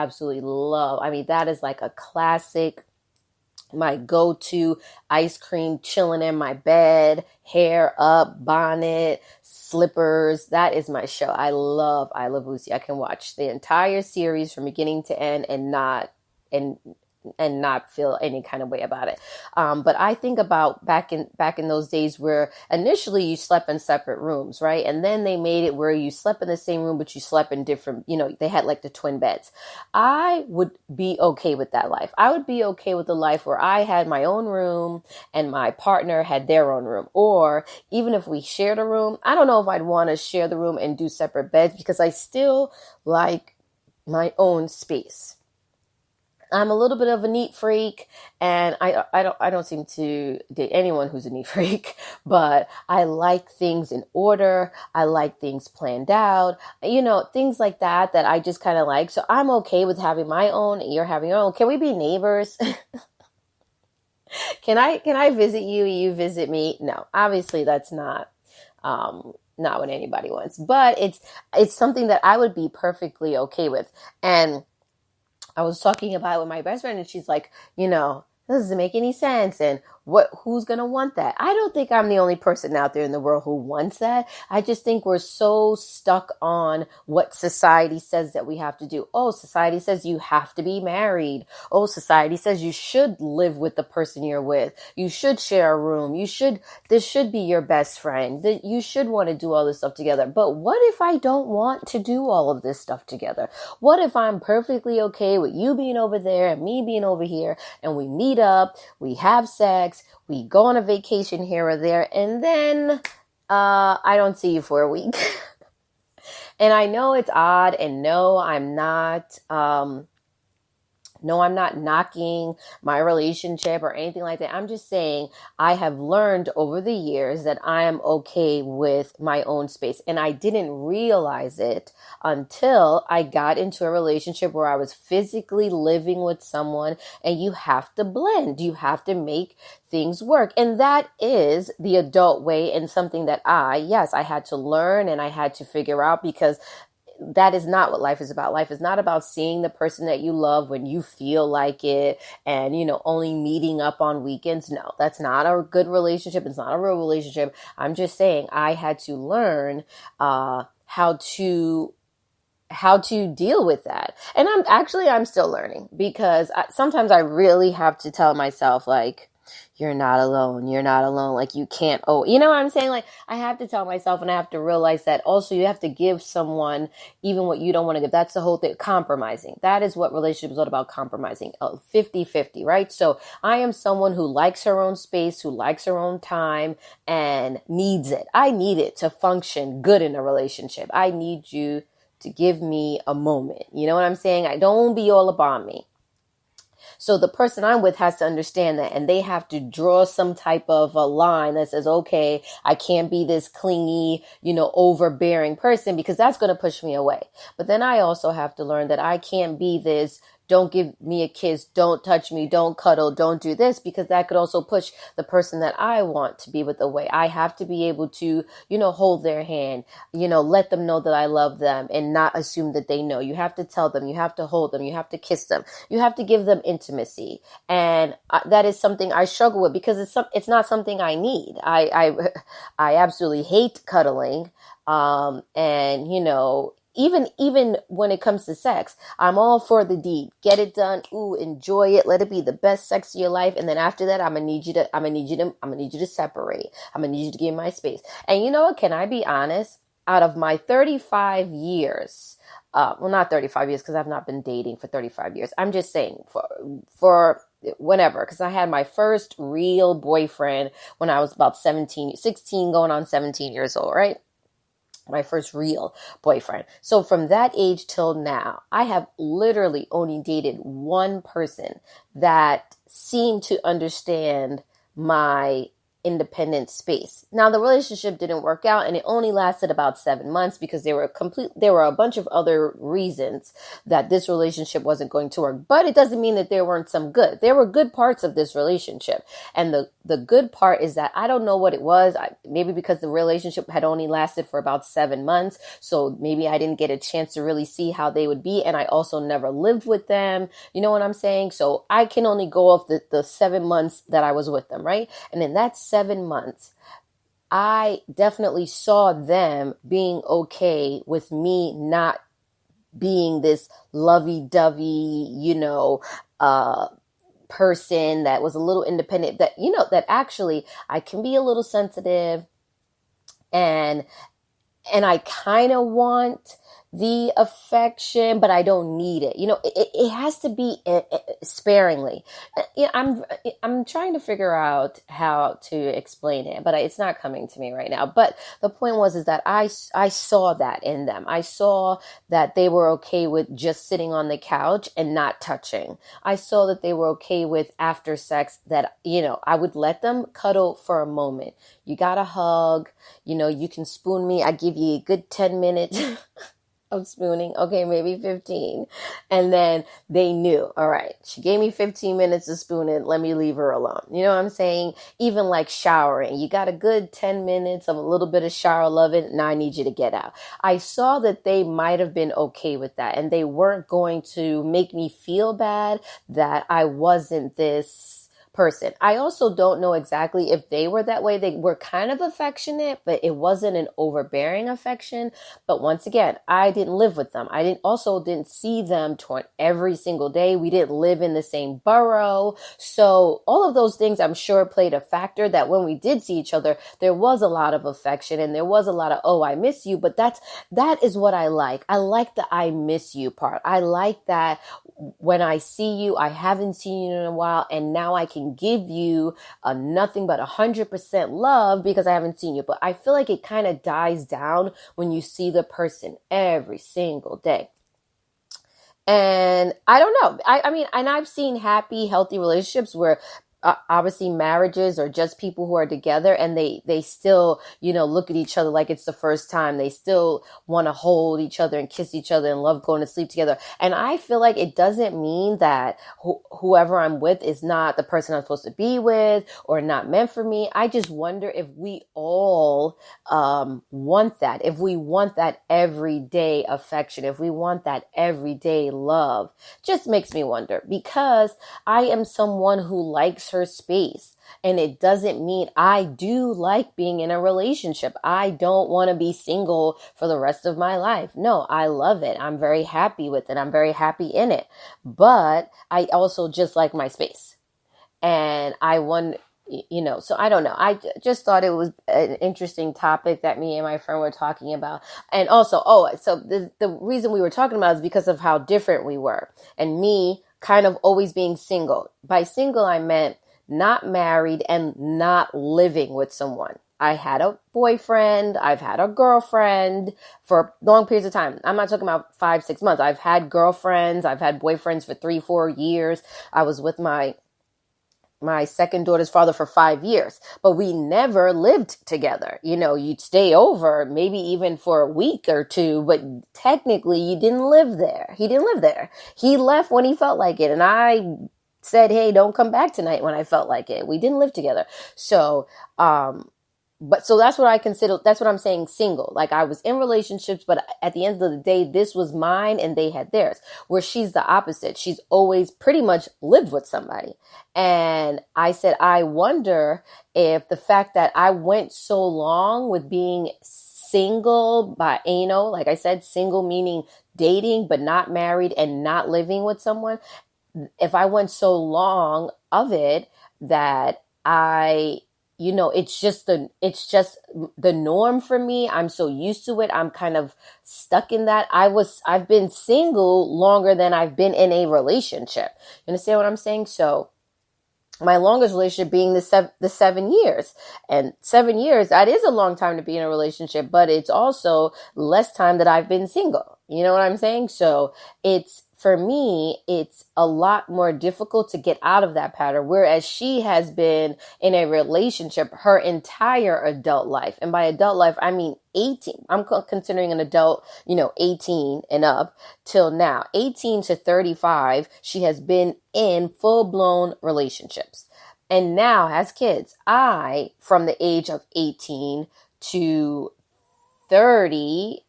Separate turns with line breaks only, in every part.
absolutely love. I mean, that is like a classic, my go-to ice cream, chilling in my bed, hair up, bonnet, slippers. That is my show. I love Lucy. I can watch the entire series from beginning to end and not feel any kind of way about it. But I think about back in those days where initially you slept in separate rooms, right? And then they made it where you slept in the same room, but you slept in different, they had like the twin beds. I would be okay with that life. I would be okay with the life where I had my own room and my partner had their own room. Or even if we shared a room, I don't know if I'd want to share the room and do separate beds because I still like my own space. I'm a little bit of a neat freak, and I don't seem to date anyone who's a neat freak, but I like things in order. I like things planned out, things like that I just kind of like. So I'm okay with having my own, and you're having your own. Can we be neighbors? Can I visit you? You visit me? No, obviously that's not what anybody wants, but it's something that I would be perfectly okay with. And I was talking about it with my best friend, and she's like, this doesn't make any sense. And who's going to want that? I don't think I'm the only person out there in the world who wants that. I just think we're so stuck on what society says that we have to do. Oh, society says you have to be married. Oh, society says you should live with the person you're with. You should share a room. This should be your best friend. That you should want to do all this stuff together. But what if I don't want to do all of this stuff together? What if I'm perfectly okay with you being over there and me being over here, and we meet up, we have sex, we go on a vacation here or there, and then I don't see you for a week. And I know it's odd, and no, I'm not knocking my relationship or anything like that. I'm just saying I have learned over the years that I am okay with my own space. And I didn't realize it until I got into a relationship where I was physically living with someone, and you have to blend. You have to make things work. And that is the adult way, and something that I had to learn and I had to figure out, because that is not what life is about. Life is not about seeing the person that you love when you feel like it and, only meeting up on weekends. No, that's not a good relationship. It's not a real relationship. I'm just saying I had to learn how to deal with that. And I'm still learning, because sometimes I really have to tell myself, like, you're not alone. You're not alone. Like, you can't, you know what I'm saying? Like, I have to tell myself, and I have to realize that also you have to give someone even what you don't want to give. That's the whole thing. Compromising. That is what relationship is all about. Compromising. 50-50, right? So I am someone who likes her own space, who likes her own time, and needs it. I need it to function good in a relationship. I need you to give me a moment. You know what I'm saying? I don't be all about me. So the person I'm with has to understand that, and they have to draw some type of a line that says, okay, I can't be this clingy, overbearing person, because that's going to push me away. But then I also have to learn that I can't be this, don't give me a kiss, don't touch me, don't cuddle, don't do this, because that could also push the person that I want to be with away. I have to be able to, hold their hand, let them know that I love them, and not assume that they know. You have to tell them, you have to hold them, you have to kiss them, you have to give them intimacy. And that is something I struggle with, because it's not something I need. I absolutely hate cuddling. And even when it comes to sex, I'm all for the deed. Get it done. Ooh, enjoy it. Let it be the best sex of your life. And then after that, I'm gonna need you to separate. I'm gonna need you to give me my space. And you know what? Can I be honest? Out of my 35 years, well, not 35 years, because I've not been dating for 35 years. I'm just saying for whenever, because I had my first real boyfriend when I was about 16 going on 17 years old, right? My first real boyfriend. So from that age till now, I have literally only dated one person that seemed to understand my independent space. Now the relationship didn't work out, and it only lasted about 7 months because there were a bunch of other reasons that this relationship wasn't going to work. But it doesn't mean that there weren't some good. There were good parts of this relationship. And the good part is that I don't know what it was. Maybe because the relationship had only lasted for about 7 months. So maybe I didn't get a chance to really see how they would be. And I also never lived with them. You know what I'm saying? So I can only go off the 7 months that I was with them, right? And in that 7 months, I definitely saw them being okay with me not being this lovey-dovey, person that was a little independent, that actually I can be a little sensitive, and I kind of want the affection, but I don't need it. It has to be sparingly. I'm trying to figure out how to explain it, but it's not coming to me right now. But the point is that I saw that in them. I saw that they were okay with just sitting on the couch and not touching. I saw that they were okay with after sex that, I would let them cuddle for a moment. You got a hug, you can spoon me. I give you a good 10 minutes of spooning. Okay, maybe 15. And then they knew, all right, she gave me 15 minutes of spooning. Let me leave her alone. You know what I'm saying? Even like showering, you got a good 10 minutes of a little bit of shower loving. Now I need you to get out. I saw that they might have been okay with that, and they weren't going to make me feel bad that I wasn't this person. I also don't know exactly if they were that way. They were kind of affectionate, but it wasn't an overbearing affection. But once again, I didn't live with them. I didn't see them every single day. We didn't live in the same borough. So all of those things, I'm sure, played a factor that when we did see each other, there was a lot of affection, and there was a lot of, oh, I miss you. But that is what I like. I like the I miss you part. I like that when I see you, I haven't seen you in a while, and now I can give you nothing but 100% love because I haven't seen you. But I feel like it kind of dies down when you see the person every single day. And I don't know. I mean, and I've seen happy, healthy relationships where obviously marriages or just people who are together, and they still, look at each other like it's the first time. They still want to hold each other and kiss each other and love going to sleep together. And I feel like it doesn't mean that whoever I'm with is not the person I'm supposed to be with or not meant for me. I just wonder if we all want that, if we want that everyday affection, if we want that everyday love. Just makes me wonder, because I am someone who likes her space. And it doesn't mean I do like being in a relationship. I don't want to be single for the rest of my life. No, I love it. I'm very happy with it. I'm very happy in it. But I also just like my space. And I want, so I don't know. I just thought it was an interesting topic that me and my friend were talking about. And also, so the reason we were talking about is because of how different we were. And me kind of always being single. By single, I meant not married and not living with someone. I had a boyfriend. I've had a girlfriend for long periods of time. I'm not talking about 5-6 months. I've had girlfriends. I've had boyfriends for 3-4 years. I was with my second daughter's father for 5 years, but we never lived together. You'd stay over maybe even for a week or two, but technically you didn't live there. He didn't live there. He left when he felt like it. And I said, hey, don't come back tonight when I felt like it. We didn't live together. So, so that's what I consider, that's what I'm saying, single. Like I was in relationships, but at the end of the day, this was mine and they had theirs. Where she's the opposite. She's always pretty much lived with somebody. And I said, I wonder if the fact that I went so long with being single by, like I said, single meaning dating, but not married and not living with someone. If I went so long of it that it's just the norm for me. I'm so used to it. I'm kind of stuck in that. I've been single longer than I've been in a relationship. You understand what I'm saying? So my longest relationship being the 7 years, and 7 years, that is a long time to be in a relationship, but it's also less time that I've been single. You know what I'm saying? So it's for me, it's a lot more difficult to get out of that pattern. Whereas she has been in a relationship her entire adult life. And by adult life, I mean 18. I'm considering an adult, 18 and up till now. 18 to 35, she has been in full-blown relationships. And now has kids. I, from the age of 18 to 30,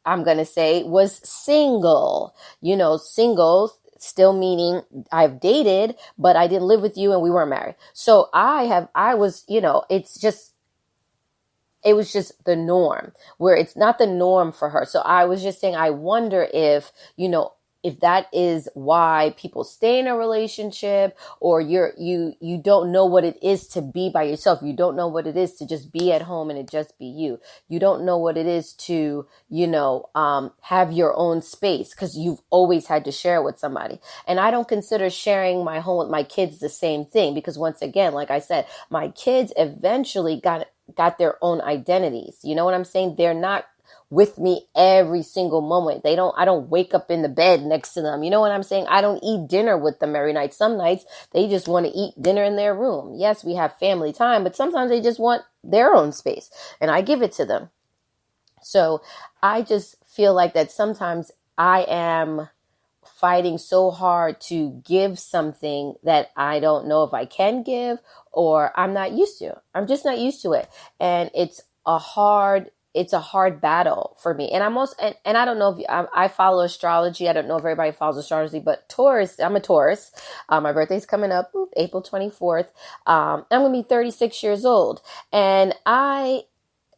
I'm going to say, was single. Single still meaning I've dated, but I didn't live with you and we weren't married. So I was, it was just the norm, where it's not the norm for her. So I was just saying, I wonder if that is why people stay in a relationship, or you don't know what it is to be by yourself. You don't know what it is to just be at home and it just be you. You don't know what it is to, have your own space, because you've always had to share with somebody. And I don't consider sharing my home with my kids the same thing, because once again, like I said, my kids eventually got their own identities. You know what I'm saying? They're not with me every single moment. I don't wake up in the bed next to them. You know what I'm saying? I don't eat dinner with them every night. Some nights they just want to eat dinner in their room. Yes, we have family time, but sometimes they just want their own space, and I give it to them. So I just feel like that sometimes I am fighting so hard to give something that I don't know if I can give, or I'm not used to. I'm just not used to it. And it's a hard battle for me. And and I don't know if I follow astrology. I don't know if everybody follows astrology, but Taurus, I'm a Taurus. My birthday's coming up, April 24th. I'm going to be 36 years old. And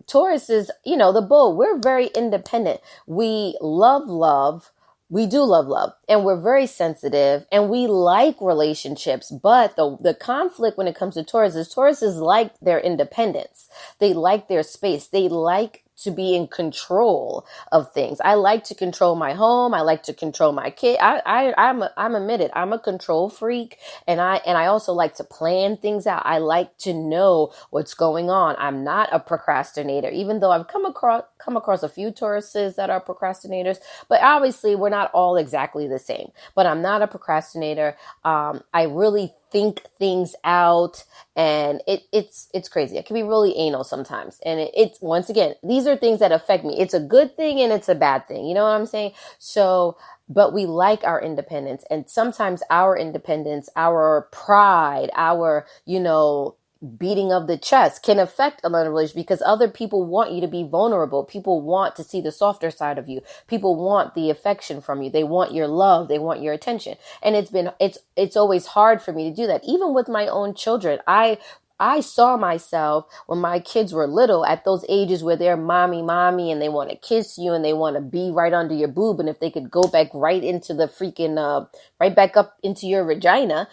Taurus is, the bull. We're very independent. We love love. We do love love, and we're very sensitive, and we like relationships. But the conflict when it comes to Taurus is like their independence. They like their space. They like to be in control of things. I like to control my home. I like to control my kid. I'm admitted, I'm a control freak, and I also like to plan things out. I like to know what's going on. I'm not a procrastinator, even though I've come across a few Tauruses that are procrastinators, but obviously we're not all exactly the same. But I'm not a procrastinator. I really think things out, and it's crazy. It can be really anal sometimes. And it's once again, these are things that affect me. It's a good thing and it's a bad thing. You know what I'm saying? So, but we like our independence, and sometimes our independence, our pride, our, beating of the chest can affect a lot of relationships, because other people want you to be vulnerable. People want to see the softer side of you. People want the affection from you. They want your love. They want your attention. And it's always hard for me to do that. Even with my own children, I saw myself when my kids were little at those ages where they're mommy, and they want to kiss you and they want to be right under your boob. And if they could go back right into the freaking, right back up into your vagina,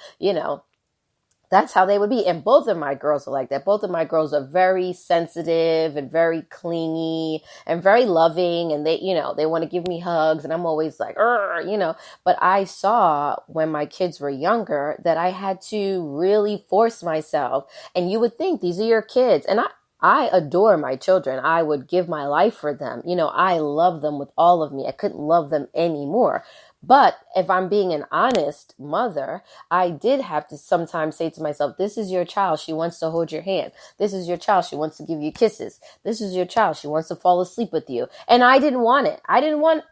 that's how they would be. And both of my girls are like that. Both of my girls are very sensitive and very clingy and very loving. And they want to give me hugs. And I'm always like, but I saw when my kids were younger that I had to really force myself. And you would think these are your kids. And I adore my children. I would give my life for them. I love them with all of me. I couldn't love them anymore. But if I'm being an honest mother, I did have to sometimes say to myself, this is your child. She wants to hold your hand. This is your child. She wants to give you kisses. This is your child. She wants to fall asleep with you. And I didn't want it. I didn't want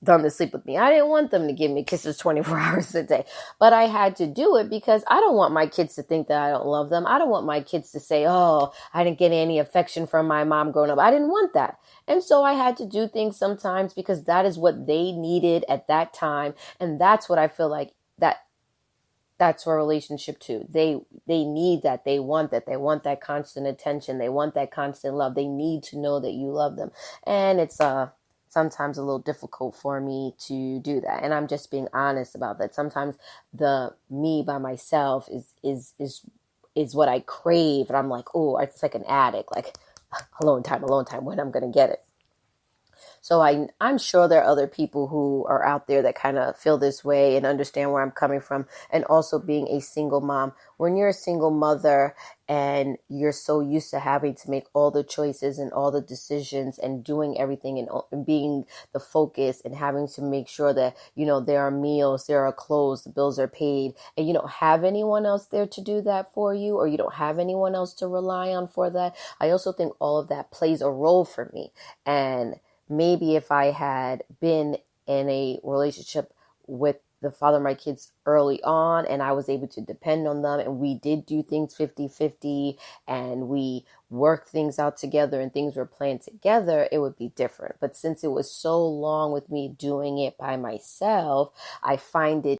them to sleep with me. I didn't want them to give me kisses 24 hours a day, but I had to do it because I don't want my kids to think that I don't love them. I don't want my kids to say, oh, I didn't get any affection from my mom growing up. I didn't want that. And so I had to do things sometimes because that is what they needed at that time. And that's what I feel like that's our relationship too. They need that. They want that. They want that constant attention. They want that constant love. They need to know that you love them. And it's, sometimes a little difficult for me to do that. And I'm just being honest about that. Sometimes the me by myself is what I crave. And I'm like, oh, it's like an addict, like alone time, when I'm going to get it. So I'm sure there are other people who are out there that kind of feel this way and understand where I'm coming from. And also being a single mom, when you're a single mother and you're so used to having to make all the choices and all the decisions and doing everything and being the focus and having to make sure that, there are meals, there are clothes, the bills are paid, and you don't have anyone else there to do that for you, or you don't have anyone else to rely on for that. I also think all of that plays a role for me. And maybe if I had been in a relationship with the father of my kids early on and I was able to depend on them and we did do things 50-50 and we worked things out together and things were planned together, it would be different. But since it was so long with me doing it by myself, I find it